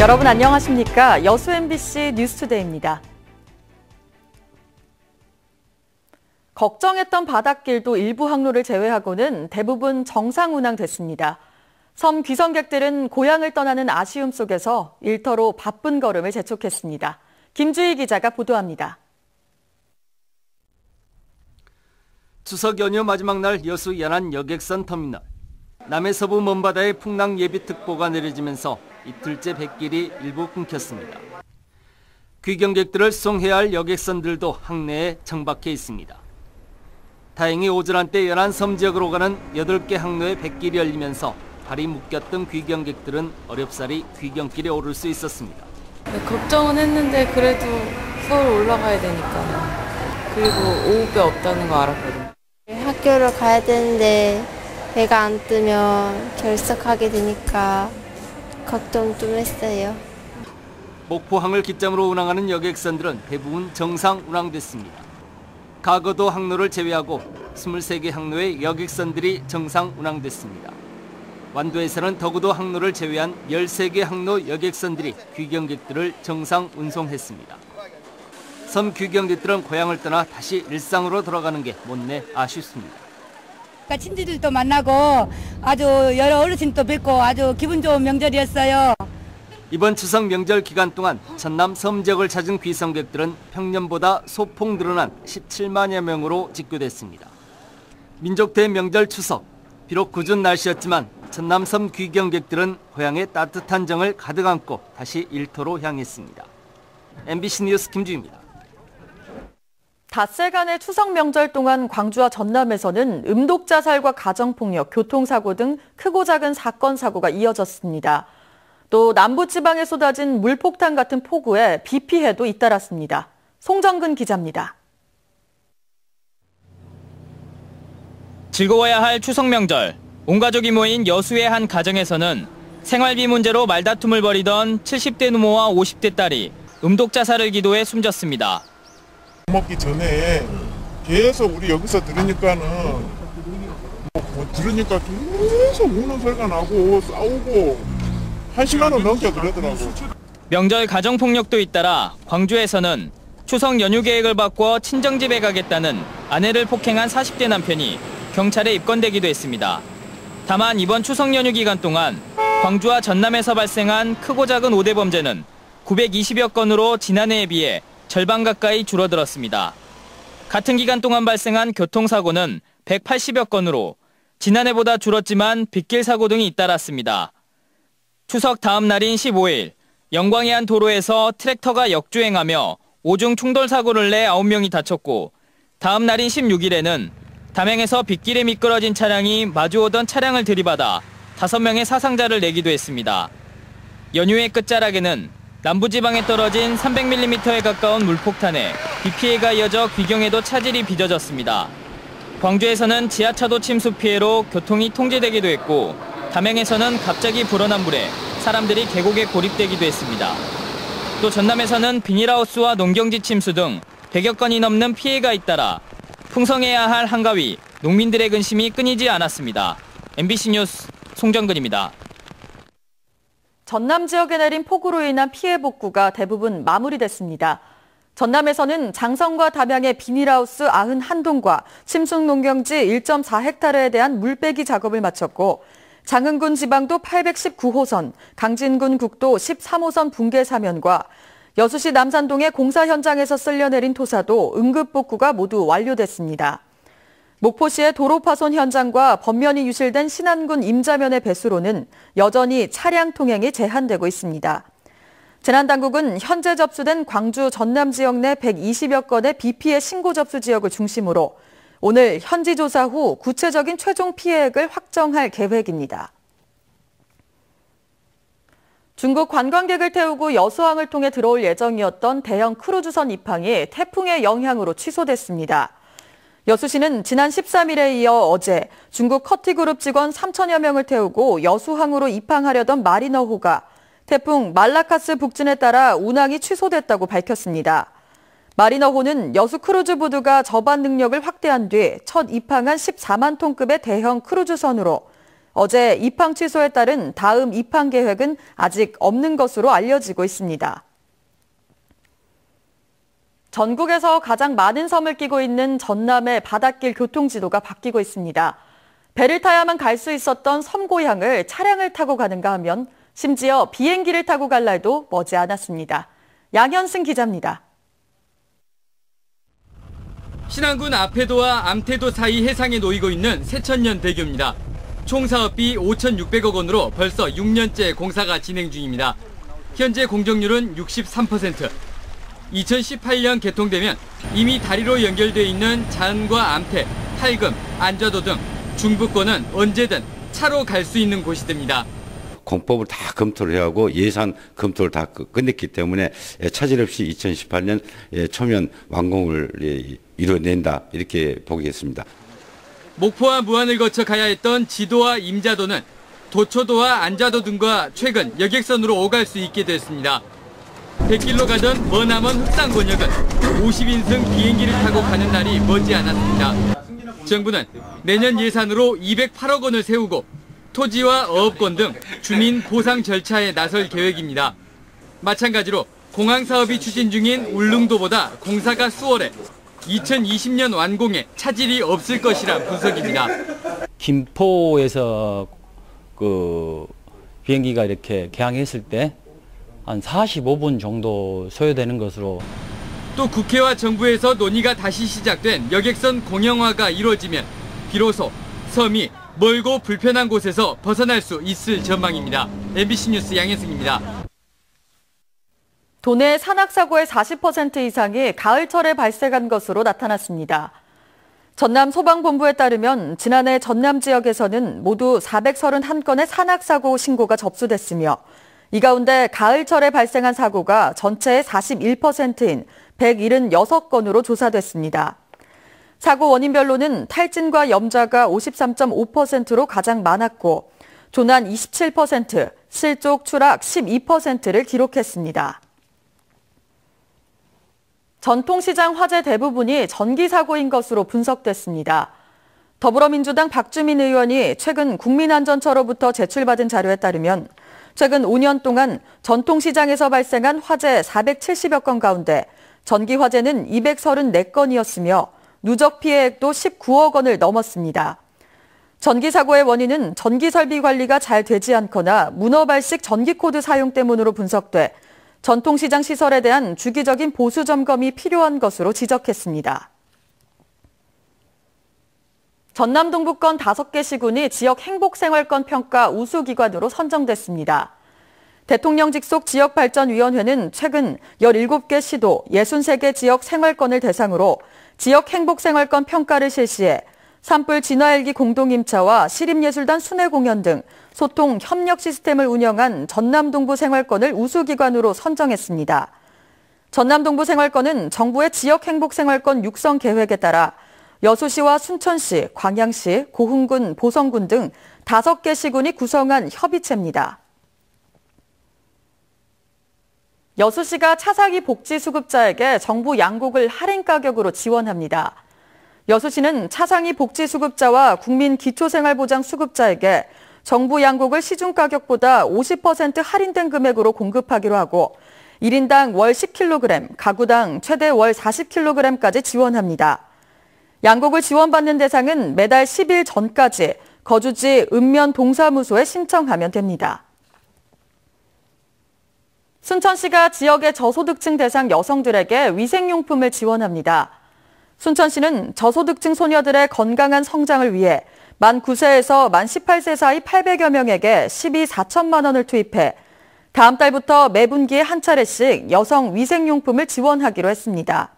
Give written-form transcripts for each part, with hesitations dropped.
여러분 안녕하십니까? 여수 MBC 뉴스투데이입니다. 걱정했던 바닷길도 일부 항로를 제외하고는 대부분 정상 운항됐습니다. 섬 귀성객들은 고향을 떠나는 아쉬움 속에서 일터로 바쁜 걸음을 재촉했습니다. 김주희 기자가 보도합니다. 추석 연휴 마지막 날 여수 연안 여객선 터미널. 남해 서부 먼바다에 풍랑 예비특보가 내려지면서 이틀째 뱃길이 일부 끊겼습니다. 귀경객들을 수송해야 할 여객선들도 항내에 정박해 있습니다. 다행히 오전 한때 연안 섬 지역으로 가는 8개 항로에 뱃길이 열리면서 발이 묶였던 귀경객들은 어렵사리 귀경길에 오를 수 있었습니다. 걱정은 했는데 그래도 서울 올라가야 되니까. 그리고 오후배 없다는 거 알았거든요. 학교를 가야 되는데 배가 안 뜨면 결석하게 되니까 걱정 좀 했어요. 목포항을 기점으로 운항하는 여객선들은 대부분 정상 운항됐습니다. 가거도 항로를 제외하고 23개 항로의 여객선들이 정상 운항됐습니다. 완도에서는 더구도 항로를 제외한 13개 항로 여객선들이 귀경객들을 정상 운송했습니다. 섬 귀경객들은 고향을 떠나 다시 일상으로 돌아가는 게 못내 아쉽습니다. 친지들도 만나고 아주 여러 어르신도 뵙고 아주 기분 좋은 명절이었어요. 이번 추석 명절 기간 동안 전남 섬 지역을 찾은 귀성객들은 평년보다 소폭 늘어난 17만여 명으로 집계됐습니다. 민족 대명절 추석, 비록 궂은 날씨였지만 전남 섬 귀경객들은 고향의 따뜻한 정을 가득 안고 다시 일터로 향했습니다. MBC 뉴스 김주희입니다. 닷새간의 추석 명절 동안 광주와 전남에서는 음독자살과 가정폭력, 교통사고 등 크고 작은 사건, 사고가 이어졌습니다. 또 남부지방에 쏟아진 물폭탄 같은 폭우에 비 피해도 잇따랐습니다. 송정근 기자입니다. 즐거워야 할 추석 명절, 온 가족이 모인 여수의 한 가정에서는 생활비 문제로 말다툼을 벌이던 70대 노모와 50대 딸이 음독자살을 기도해 숨졌습니다. 먹기 전에 계속 우리 여기서 들으니까는 들으니까 계속 우는 소리가 나고 싸우고 1시간은 넘게 그러더라고. 명절 가정폭력도 잇따라 광주에서는 추석 연휴 계획을 바꿔 친정집에 가겠다는 아내를 폭행한 40대 남편이 경찰에 입건되기도 했습니다. 다만 이번 추석 연휴 기간 동안 광주와 전남에서 발생한 크고 작은 5대 범죄는 920여 건으로 지난해에 비해 절반 가까이 줄어들었습니다. 같은 기간 동안 발생한 교통사고는 180여 건으로 지난해보다 줄었지만 빗길 사고 등이 잇따랐습니다. 추석 다음 날인 15일, 영광의 한 도로에서 트랙터가 역주행하며 오중 충돌 사고를 내 9명이 다쳤고, 다음 날인 16일에는 담양에서 빗길에 미끄러진 차량이 마주오던 차량을 들이받아 5명의 사상자를 내기도 했습니다. 연휴의 끝자락에는 남부지방에 떨어진 300mm에 가까운 물폭탄에 비 피해가 이어져 귀경에도 차질이 빚어졌습니다. 광주에서는 지하차도 침수 피해로 교통이 통제되기도 했고, 담양에서는 갑자기 불어난 물에 사람들이 계곡에 고립되기도 했습니다. 또 전남에서는 비닐하우스와 농경지 침수 등 100여 건이 넘는 피해가 잇따라 풍성해야 할 한가위, 농민들의 근심이 끊이지 않았습니다. MBC 뉴스 송정근입니다. 전남 지역에 내린 폭우로 인한 피해 복구가 대부분 마무리됐습니다. 전남에서는 장성과 담양의 비닐하우스 91동과 침수 농경지 1.4헥타르에 대한 물빼기 작업을 마쳤고, 장흥군 지방도 819호선, 강진군 국도 13호선 붕괴 사면과 여수시 남산동의 공사 현장에서 쓸려내린 토사도 응급 복구가 모두 완료됐습니다. 목포시의 도로 파손 현장과 범면이 유실된 신안군 임자면의 배수로는 여전히 차량 통행이 제한되고 있습니다. 재난당국은 현재 접수된 광주 전남 지역 내 120여 건의 비 피해 신고 접수 지역을 중심으로 오늘 현지 조사 후 구체적인 최종 피해액을 확정할 계획입니다. 중국 관광객을 태우고 여수항을 통해 들어올 예정이었던 대형 크루즈선 입항이 태풍의 영향으로 취소됐습니다. 여수시는 지난 13일에 이어 어제 중국 커티그룹 직원 3천여 명을 태우고 여수항으로 입항하려던 마리너호가 태풍 말라카스 북진에 따라 운항이 취소됐다고 밝혔습니다. 마리너호는 여수 크루즈부두가 저반 능력을 확대한 뒤 첫 입항한 14만 톤급의 대형 크루즈선으로 어제 입항 취소에 따른 다음 입항 계획은 아직 없는 것으로 알려지고 있습니다. 전국에서 가장 많은 섬을 끼고 있는 전남의 바닷길 교통지도가 바뀌고 있습니다. 배를 타야만 갈 수 있었던 섬 고향을 차량을 타고 가는가 하면 심지어 비행기를 타고 갈 날도 머지않았습니다. 양현승 기자입니다. 신안군 앞해도와 암태도 사이 해상에 놓이고 있는 세천년 대교입니다. 총 사업비 5,600억 원으로 벌써 6년째 공사가 진행 중입니다. 현재 공정률은 63%. 2018년 개통되면 이미 다리로 연결돼 있는 잔과 암태, 팔금, 안좌도 등 중부권은 언제든 차로 갈 수 있는 곳이 됩니다. 공법을 다 검토를 하고 예산 검토를 다 끝냈기 때문에 차질 없이 2018년 초면 완공을 이뤄낸다 이렇게 보겠습니다. 목포와 무안을 거쳐 가야 했던 지도와 임자도는 도초도와 안좌도 등과 최근 여객선으로 오갈 수 있게 됐습니다. 100길로 가던 머나먼 흑산권역은 50인승 비행기를 타고 가는 날이 머지않았습니다. 정부는 내년 예산으로 208억 원을 세우고 토지와 어업권 등 주민 보상 절차에 나설 계획입니다. 마찬가지로 공항 사업이 추진 중인 울릉도보다 공사가 수월해 2020년 완공에 차질이 없을 것이라 분석입니다. 김포에서 비행기가 이렇게 개항했을 때 한 45분 정도 소요되는 것으로. 또 국회와 정부에서 논의가 다시 시작된 여객선 공영화가 이루어지면 비로소 섬이 멀고 불편한 곳에서 벗어날 수 있을 전망입니다. MBC 뉴스 양현승입니다. 도내 산악사고의 40% 이상이 가을철에 발생한 것으로 나타났습니다. 전남 소방본부에 따르면 지난해 전남 지역에서는 모두 431건의 산악사고 신고가 접수됐으며 이 가운데 가을철에 발생한 사고가 전체의 41%인 176건으로 조사됐습니다. 사고 원인별로는 탈진과 염자가 53.5%로 가장 많았고 조난 27%, 실족 추락 12%를 기록했습니다. 전통시장 화재 대부분이 전기사고인 것으로 분석됐습니다. 더불어민주당 박주민 의원이 최근 국민안전처로부터 제출받은 자료에 따르면 최근 5년 동안 전통시장에서 발생한 화재 470여 건 가운데 전기 화재는 234건이었으며 누적 피해액도 19억 원을 넘었습니다. 전기 사고의 원인은 전기 설비 관리가 잘 되지 않거나 문어발식 전기 코드 사용 때문으로 분석돼 전통시장 시설에 대한 주기적인 보수 점검이 필요한 것으로 지적했습니다. 전남 동부권 5개 시군이 지역 행복생활권 평가 우수기관으로 선정됐습니다. 대통령 직속 지역발전위원회는 최근 17개 시도 63개 지역 생활권을 대상으로 지역 행복생활권 평가를 실시해 산불 진화일기 공동임차와 시립예술단 순회공연 등 소통 협력 시스템을 운영한 전남 동부 생활권을 우수기관으로 선정했습니다. 전남 동부 생활권은 정부의 지역 행복생활권 육성 계획에 따라 여수시와 순천시, 광양시, 고흥군, 보성군 등 5개 시군이 구성한 협의체입니다. 여수시가 차상위 복지수급자에게 정부 양곡을 할인 가격으로 지원합니다. 여수시는 차상위 복지수급자와 국민기초생활보장 수급자에게 정부 양곡을 시중가격보다 50% 할인된 금액으로 공급하기로 하고 1인당 월 10kg, 가구당 최대 월 40kg까지 지원합니다. 양곡을 지원받는 대상은 매달 10일 전까지 거주지 읍면 동사무소에 신청하면 됩니다. 순천시가 지역의 저소득층 대상 여성들에게 위생용품을 지원합니다. 순천시는 저소득층 소녀들의 건강한 성장을 위해 만 9세에서 만 18세 사이 800여 명에게 12 4천만 원을 투입해 다음 달부터 매분기에 한 차례씩 여성 위생용품을 지원하기로 했습니다.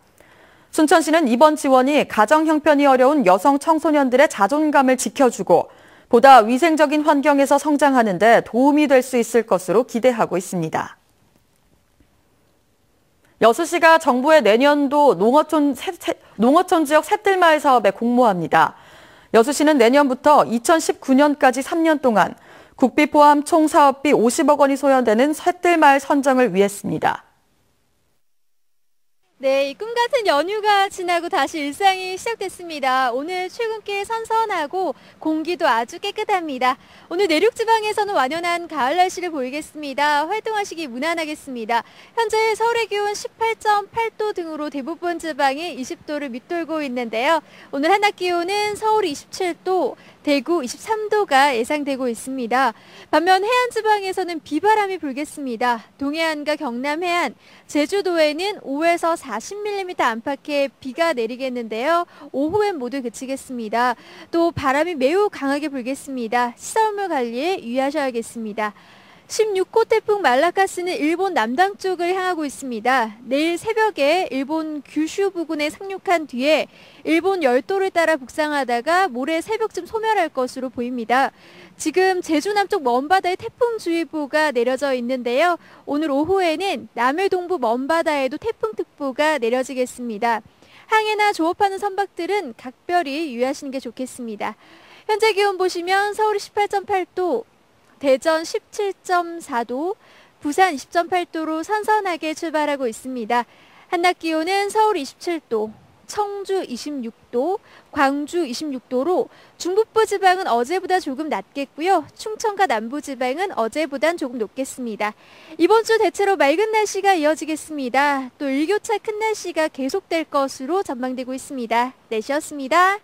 순천시는 이번 지원이 가정 형편이 어려운 여성 청소년들의 자존감을 지켜주고 보다 위생적인 환경에서 성장하는 데 도움이 될 수 있을 것으로 기대하고 있습니다. 여수시가 정부의 내년도 농어촌 지역 샛들마을 사업에 공모합니다. 여수시는 내년부터 2019년까지 3년 동안 국비 포함 총 사업비 50억 원이 소요되는 샛들마을 선정을 위했습니다. 네, 이 꿈같은 연휴가 지나고 다시 일상이 시작됐습니다. 오늘 출근길 선선하고 공기도 아주 깨끗합니다. 오늘 내륙지방에서는 완연한 가을 날씨를 보이겠습니다. 활동하시기 무난하겠습니다. 현재 서울의 기온 18.8도 등으로 대부분 지방이 20도를 밑돌고 있는데요. 오늘 한낮 기온은 서울이 27도, 대구 23도가 예상되고 있습니다. 반면 해안 지방에서는 비바람이 불겠습니다. 동해안과 경남 해안, 제주도에는 5에서 40mm 안팎의 비가 내리겠는데요. 오후엔 모두 그치겠습니다. 또 바람이 매우 강하게 불겠습니다. 시설물 관리에 유의하셔야겠습니다. 16호 태풍 말라카스는 일본 남당 쪽을 향하고 있습니다. 내일 새벽에 일본 규슈 부근에 상륙한 뒤에 일본 열도를 따라 북상하다가 모레 새벽쯤 소멸할 것으로 보입니다. 지금 제주 남쪽 먼바다에 태풍주의보가 내려져 있는데요. 오늘 오후에는 남해 동부 먼바다에도 태풍특보가 내려지겠습니다. 항해나 조업하는 선박들은 각별히 유의하시는 게 좋겠습니다. 현재 기온 보시면 서울이 18.8도, 대전 17.4도, 부산 20.8도로 선선하게 출발하고 있습니다. 한낮 기온은 서울 27도, 청주 26도, 광주 26도로 중북부 지방은 어제보다 조금 낮겠고요. 충청과 남부 지방은 어제보단 조금 높겠습니다. 이번 주 대체로 맑은 날씨가 이어지겠습니다. 또 일교차 큰 날씨가 계속될 것으로 전망되고 있습니다. 날씨였습니다.